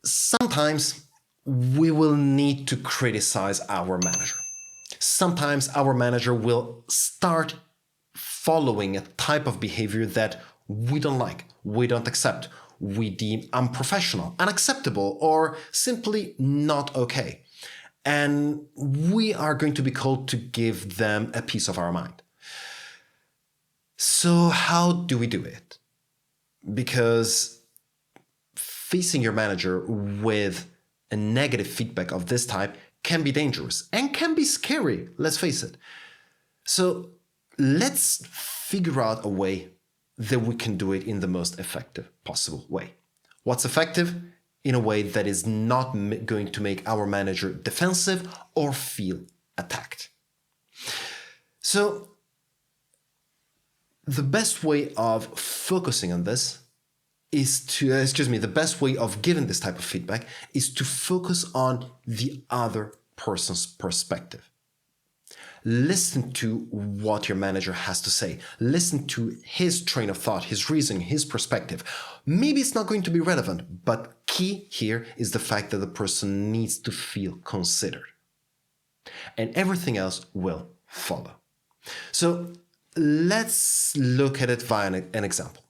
Sometimes we will need to criticize our manager. Sometimes our manager will start following a type of behavior that we don't like, we don't accept, we deem unprofessional, unacceptable, or simply not okay. And we are going to be called to give them a piece of our mind. So how do we do it? Because facing your manager with a negative feedback of this type can be dangerous and can be scary, let's face it. So let's figure out a way that we can do it in the most effective possible way. What's effective? In a way that is not going to make our manager defensive or feel attacked. So the best way of focusing on this is to, the best way of giving this type of feedback is to focus on the other person's perspective. Listen to what your manager has to say. Listen to his train of thought, his reasoning, his perspective. Maybe it's not going to be relevant, but key here is the fact that the person needs to feel considered. And everything else will follow. So let's look at it via an example.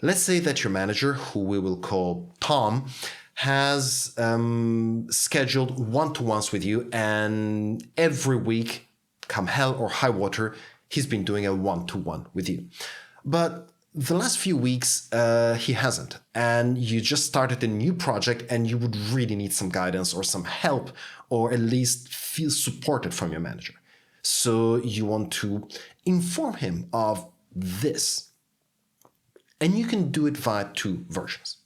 Let's say that your manager, who we will call Tom, has scheduled one-to-ones with you, and every week, come hell or high water, he's been doing a one-to-one with you. But the last few weeks, he hasn't, and you just started a new project and you would really need some guidance or some help, or at least feel supported from your manager. So you want to inform him of this. And you can do it via two versions.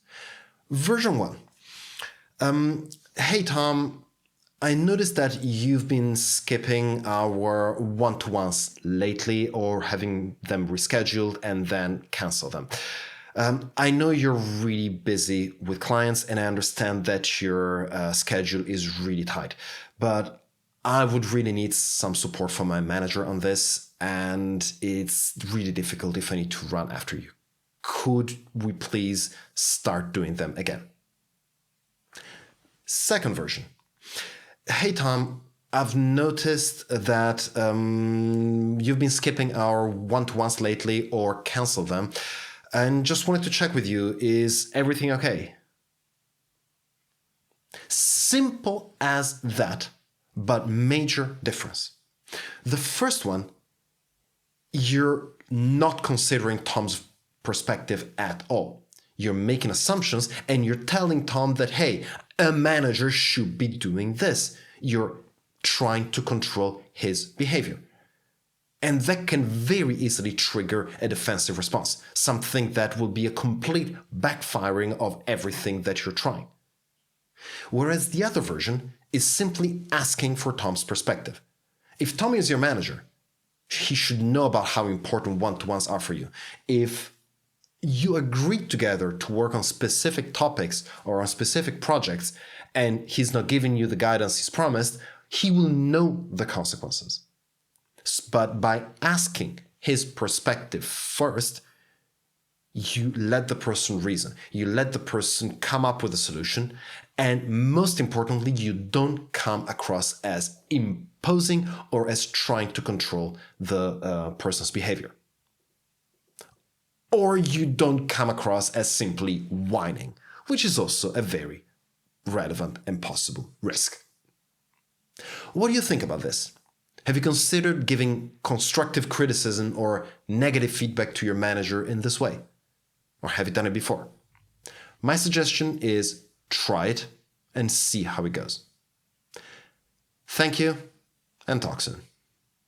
Version one. Hey, Tom, I noticed that you've been skipping our one-to-ones lately or having them rescheduled and then cancel them. I know you're really busy with clients and I understand that your schedule is really tight, but I would really need some support from my manager on this, and it's really difficult if I need to run after you. Could we please start doing them again? Second version. Hey, Tom, I've noticed that you've been skipping our one-to-ones lately or cancel them, and just wanted to check with you, is everything okay? Simple as that, but major difference. The first one, you're not considering Tom's perspective at all. You're making assumptions and you're telling Tom that, hey, a manager should be doing this. You're trying to control his behavior. And that can very easily trigger a defensive response, something that will be a complete backfiring of everything that you're trying. Whereas the other version is simply asking for Tom's perspective. If Tom is your manager, he should know about how important one-to-ones are for you. If you agreed together to work on specific topics or on specific projects, and he's not giving you the guidance he's promised, he will know the consequences. But by asking his perspective first, you let the person reason, you let the person come up with a solution, and most importantly, you don't come across as imposing or as trying to control the person's behavior. Or you don't come across as simply whining, which is also a very relevant and possible risk. What do you think about this? Have you considered giving constructive criticism or negative feedback to your manager in this way? Or have you done it before? My suggestion is try it and see how it goes. Thank you, and talk soon.